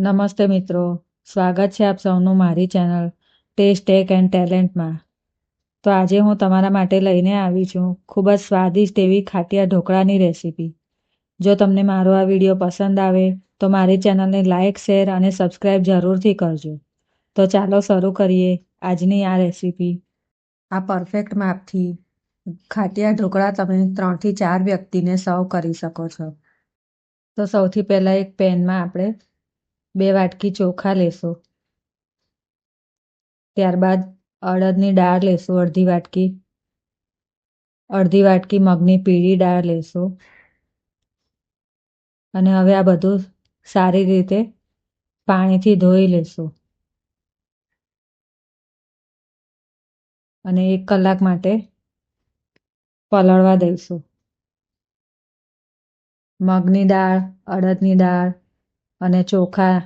નમસ્તે મિત્રો, સ્વાગત છે આપ સૌનું મારી ચેનલ ટેસ્ટ ટેક એન્ડ ટેલેન્ટમાં. તો આજે હું તમારા માટે લઈને આવી છું ખૂબ જ સ્વાદિષ્ટ એવી ખાટિયા ઢોકળાની રેસીપી. જો તમને મારો આ વિડીયો પસંદ આવે તો મારી ચેનલને લાઇક, શેર અને સબસ્ક્રાઈબ જરૂરથી કરજો. તો ચાલો શરૂ કરીએ આજની આ રેસીપી. આ પરફેક્ટ માપથી ખાટિયા ઢોકળા તમે 3 થી 4 વ્યક્તિને સર્વ કરી શકો છો. તો સૌથી પહેલાં એક પેનમાં આપણે 2 વાટકી ચોખા લેશું. ત્યારબાદ અડદની દાળ લેશું અડધી વાટકી મગની પીળી દાળ લેશું. અને હવે આ બધું સારી રીતે પાણીથી ધોઈ લેશું અને 1 કલાક માટે પલળવા દઈશું. મગની દાળ, અડદની દાળ અને ચોખા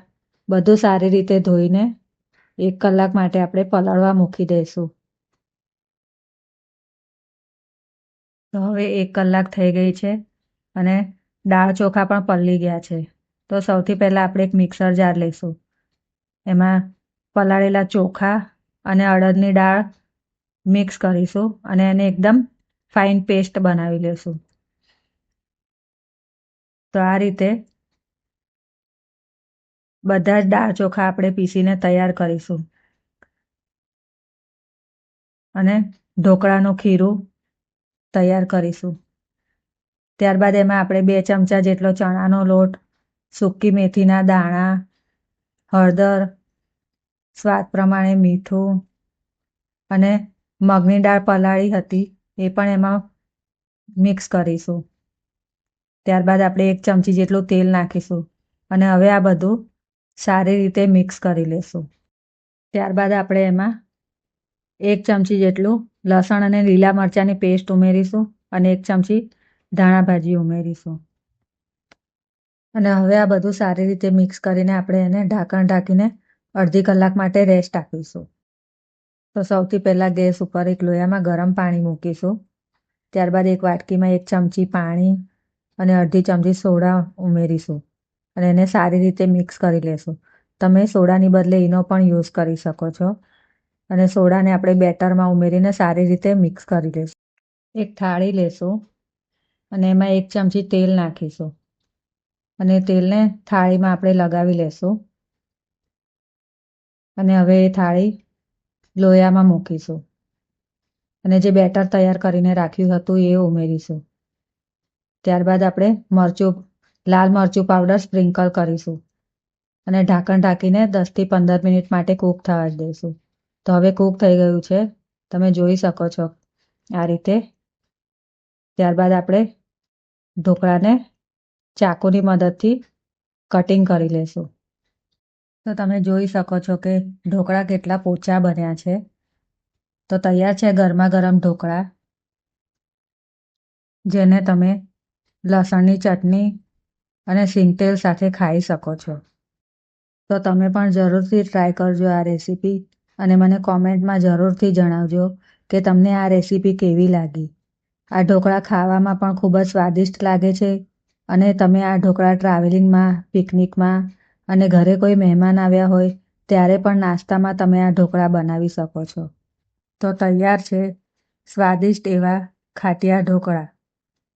બધું સારી રીતે ધોઈને 1 કલાક માટે આપણે પલળવા મૂકી દઈશું. તો હવે 1 કલાક થઈ ગઈ છે અને દાળ ચોખા પણ પલળી ગયા છે. તો સૌથી પહેલાં આપણે એક મિક્સર જાર લઈશું. એમાં પલાળેલા ચોખા અને અડદની દાળ મિક્સ કરીશું અને એને એકદમ ફાઇન પેસ્ટ બનાવી લઈશું. તો આ રીતે બધા જ દાળ ચોખા આપણે પીસીને તૈયાર કરીશું અને ઢોકળાનું ખીરું તૈયાર કરીશું. ત્યારબાદ એમાં આપણે 2 ચમચા જેટલો ચણાનો લોટ, સૂકી મેથીના દાણા, હળદર, સ્વાદ પ્રમાણે મીઠું અને મગની દાળ પલાળી હતી એ પણ એમાં મિક્સ કરીશું. ત્યારબાદ આપણે 1 ચમચી જેટલું તેલ નાખીશું અને હવે આ બધું સારી રીતે મિક્સ કરી લેશું. ત્યારબાદ આપણે એમાં 1 ચમચી જેટલું લસણ અને લીલા મરચાંની પેસ્ટ ઉમેરીશું અને 1 ચમચી ધાણા ભાજી ઉમેરીશું. અને હવે આ બધું સારી રીતે મિક્સ કરીને આપણે એને ઢાંકણ ઢાંકીને અડધી કલાક માટે રેસ્ટ આપીશું. તો સૌથી પહેલાં ગેસ ઉપર એક લોયામાં ગરમ પાણી મૂકીશું. ત્યારબાદ એક વાટકીમાં 1 ચમચી પાણી અને અડધી ચમચી સોડા ઉમેરીશું અને એને સારી રીતે મિક્સ કરી લેશું. તમે સોડાની બદલે ઈનો પણ યુઝ કરી શકો છો અને સોડાને આપણે બેટરમાં ઉમેરીને સારી રીતે મિક્સ કરી લઈશું. એક થાળી લેશું અને એમાં 1 ચમચી તેલ નાખીશું અને તેલને થાળીમાં આપણે લગાવી લેશું અને હવે એ થાળી લોયામાં મૂકીશું અને જે બેટર તૈયાર કરીને રાખ્યું હતું એ ઉમેરીશું. ત્યારબાદ આપણે લાલ મરચું પાવડર સ્પ્રિંકલ કરીશું અને ઢાંકણ ઢાંકીને 10 થી 15 મિનિટ માટે કૂક થવા દઈશું. તો હવે કૂક થઈ ગયું છે, તમે જોઈ શકો છો આ રીતે. ત્યારબાદ આપણે ઢોકળાને ચાકુની મદદથી કટિંગ કરી લેશું. તો તમે જોઈ શકો છો કે ઢોકળા કેટલા પોચા બન્યા છે. તો તૈયાર છે ગરમા ગરમ ઢોકળા, જેને તમે લસણની ચટણી અને સિંગતેલ સાથે ખાઈ શકો છો. તો તમે પણ જરૂરથી ટ્રાય કરજો આ રેસીપી અને મને કોમેન્ટમાં જરૂરથી જણાવજો કે તમને આ રેસીપી કેવી લાગી. આ ઢોકળા ખાવામાં પણ ખૂબ જ સ્વાદિષ્ટ લાગે છે અને તમે આ ઢોકળા ટ્રાવેલિંગમાં, પિકનિકમાં અને ઘરે કોઈ મહેમાન આવ્યા હોય ત્યારે પણ નાસ્તામાં તમે આ ઢોકળા બનાવી શકો છો. તો તૈયાર છે સ્વાદિષ્ટ એવા ખાટિયા ઢોકળા.